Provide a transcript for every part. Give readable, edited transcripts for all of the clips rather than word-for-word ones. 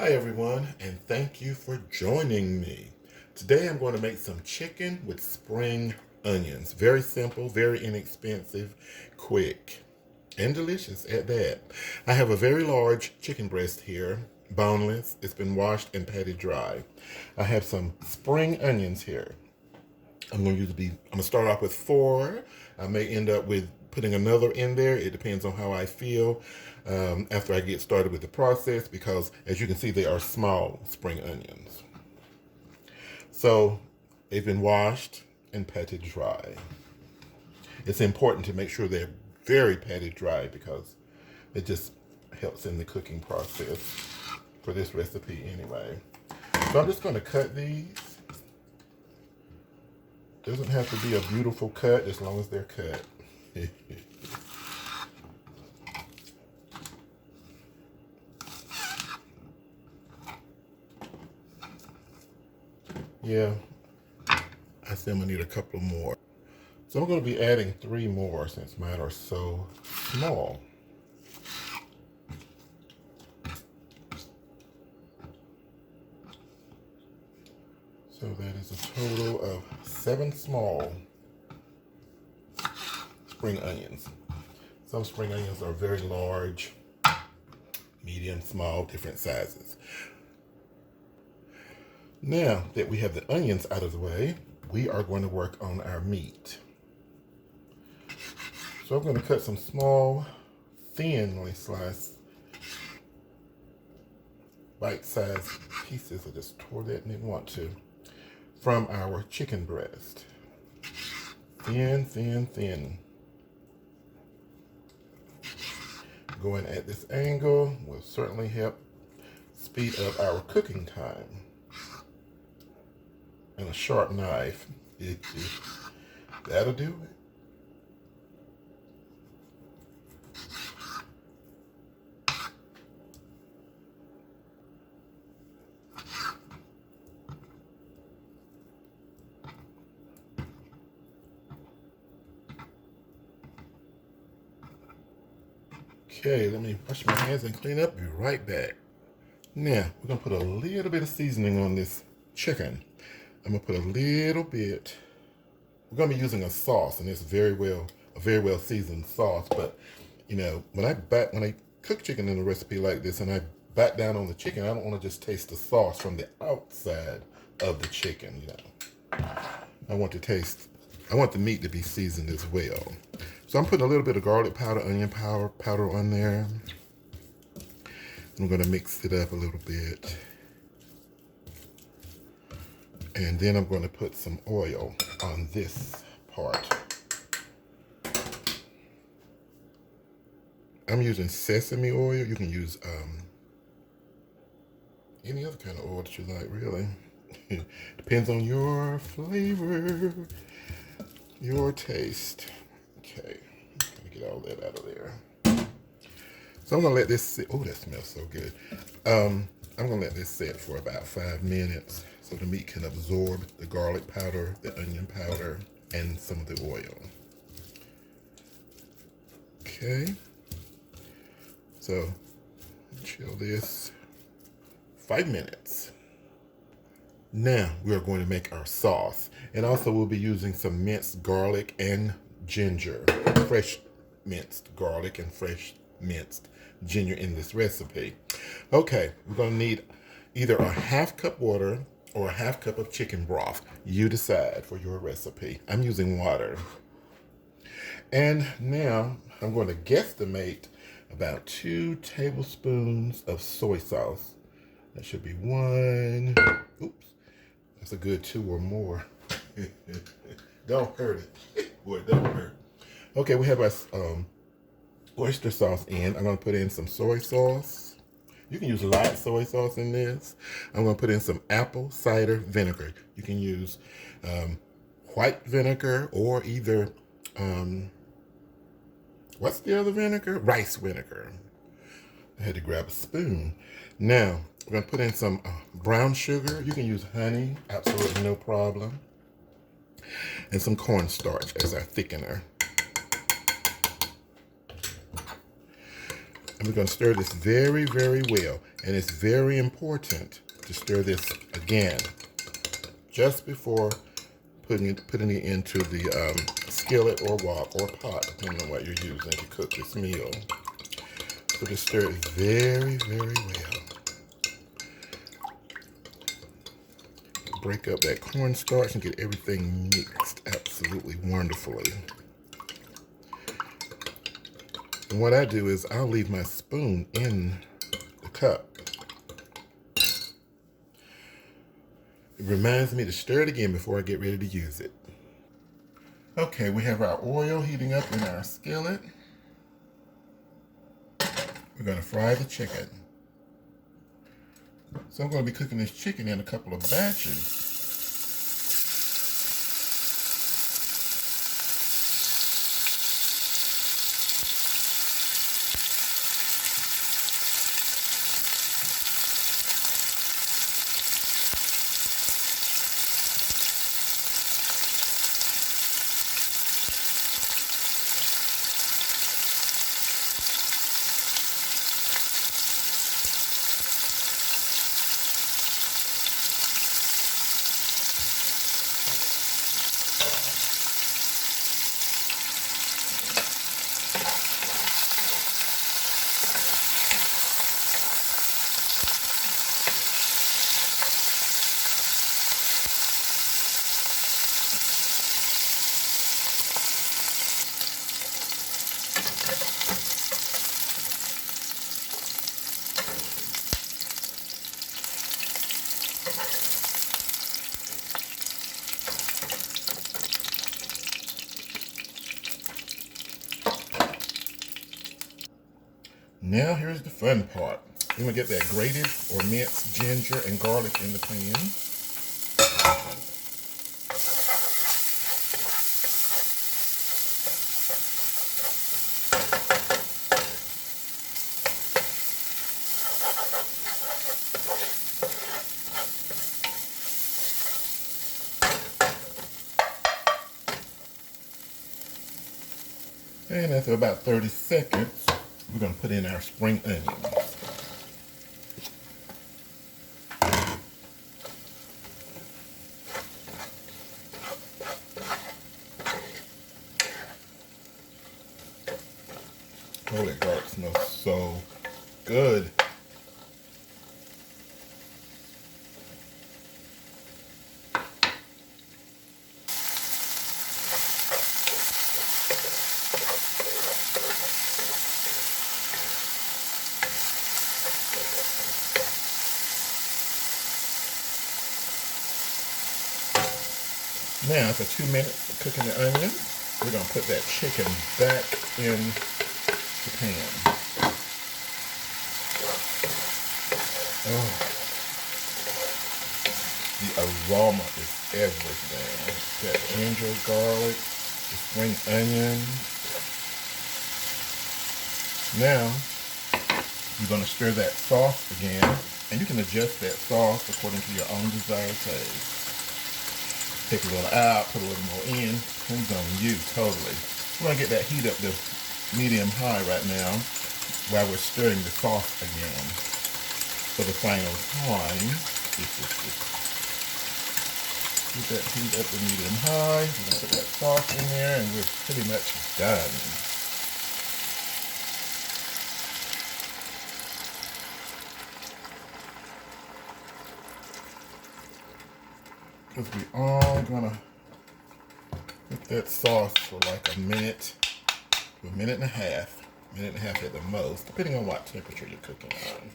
Hi everyone, and thank you for joining me. Today I'm going to make some chicken with spring onions. Very simple, very inexpensive, quick, and delicious at that. I have a very large chicken breast here, boneless. It's been washed and patted dry. I have some spring onions here. I'm going to start off with 4. I may end up with putting another in there. It depends on how I feel after I get started with the process, because as you can see, they are small spring onions. So they've been washed and patted dry. It's important to make sure they're very patted dry because it just helps in the cooking process for this recipe anyway. So I'm just going to cut these. Doesn't have to be a beautiful cut as long as they're cut. Yeah, I think I'm gonna need a couple more. So I'm gonna be adding 3 more since mine are so small. So that is a total of 7 small spring onions. Some spring onions are very large, medium, small, different sizes. Now that we have the onions out of the way, we are going to work on our meat. So I'm going to cut some small, thinly sliced, bite-sized pieces. I just tore that and didn't want to. From our chicken breast. Thin, thin, thin. Going at this angle will certainly help speed up our cooking time. And a sharp knife, that'll do it. Okay, let me wash my hands and clean up. Be right back. Now, we're gonna put a little bit of seasoning on this chicken. I'm gonna put a little bit. We're gonna be using a sauce, and it's a very well seasoned sauce. But you know, when I cook chicken in a recipe like this, and I bite down on the chicken, I don't want to just taste the sauce from the outside of the chicken. You know, I want the meat to be seasoned as well. So I'm putting a little bit of garlic powder, onion powder on there. I'm gonna mix it up a little bit. And then I'm going to put some oil on this part. I'm using sesame oil. You can use any other kind of oil that you like, really. Depends on your flavor, your taste. Okay, I'm gonna get all that out of there. So I'm gonna let this sit. Oh, that smells so good. I'm gonna let this sit for about 5 minutes so the meat can absorb the garlic powder, the onion powder, and some of the oil. Okay. So chill this 5 minutes. Now we are going to make our sauce. And also we'll be using some minced garlic and ginger. Fresh minced garlic and fresh minced ginger in this recipe. Okay, we're going to need either a 1/2 cup water or a 1/2 cup of chicken broth. You decide for your recipe. I'm using water. And now I'm going to guesstimate about 2 tablespoons of soy sauce. That should be 1. Oops, that's a good 2 or more. Don't hurt it. Boy, don't hurt. Okay, we have our oyster sauce in. I'm going to put in some soy sauce. You can use light soy sauce in this. I'm going to put in some apple cider vinegar. You can use white vinegar or either, what's the other vinegar? Rice vinegar. I had to grab a spoon. Now, we're going to put in some brown sugar. You can use honey, absolutely no problem. And some cornstarch as our thickener. And we're going to stir this very, very well. And it's very important to stir this again just before putting it into the skillet or wok or pot, depending on what you're using to cook this meal. So just stir it very, very well. Break up that cornstarch and get everything mixed absolutely wonderfully. And what I do is I'll leave my spoon in the cup. It reminds me to stir it again before I get ready to use it. Okay, we have our oil heating up in our skillet. We're going to fry the chicken. So I'm going to be cooking this chicken in a couple of batches. Now here's the fun part. We're going to get that grated or minced ginger and garlic in the pan. And after about 30 seconds, we're going to put in our spring onions. Oh, that garlic smells so good. Now, after 2 minutes of cooking the onion, we're going to put that chicken back in the pan. Oh, the aroma is everything. That ginger, garlic, the spring onion. Now, you're going to stir that sauce again, and you can adjust that sauce according to your own desired taste. Take a little out, put a little more in. Depends on you, totally. We're going to get that heat up to medium-high right now while we're stirring the sauce again. For the final time, get that heat up to medium-high. We're going to put that sauce in there, and we're pretty much done. Because we are gonna put that sauce for like a minute to a minute and a half at the most, depending on what temperature you're cooking on.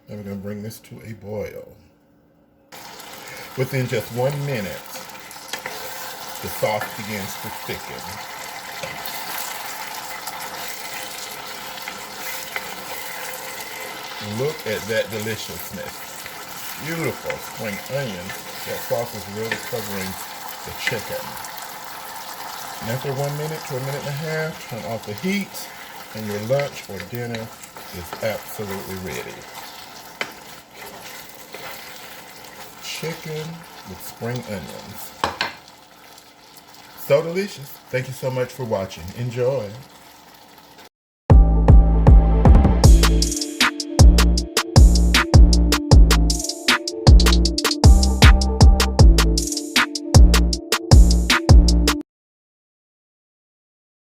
Then we're gonna bring this to a boil. Within just 1 minute, the sauce begins to thicken. Look at that deliciousness. Beautiful spring onions. That sauce is really covering the chicken. And after 1 minute to a minute and a half, turn off the heat, and your lunch or dinner is absolutely ready. Chicken with spring onions. So delicious. Thank you so much for watching. Enjoy.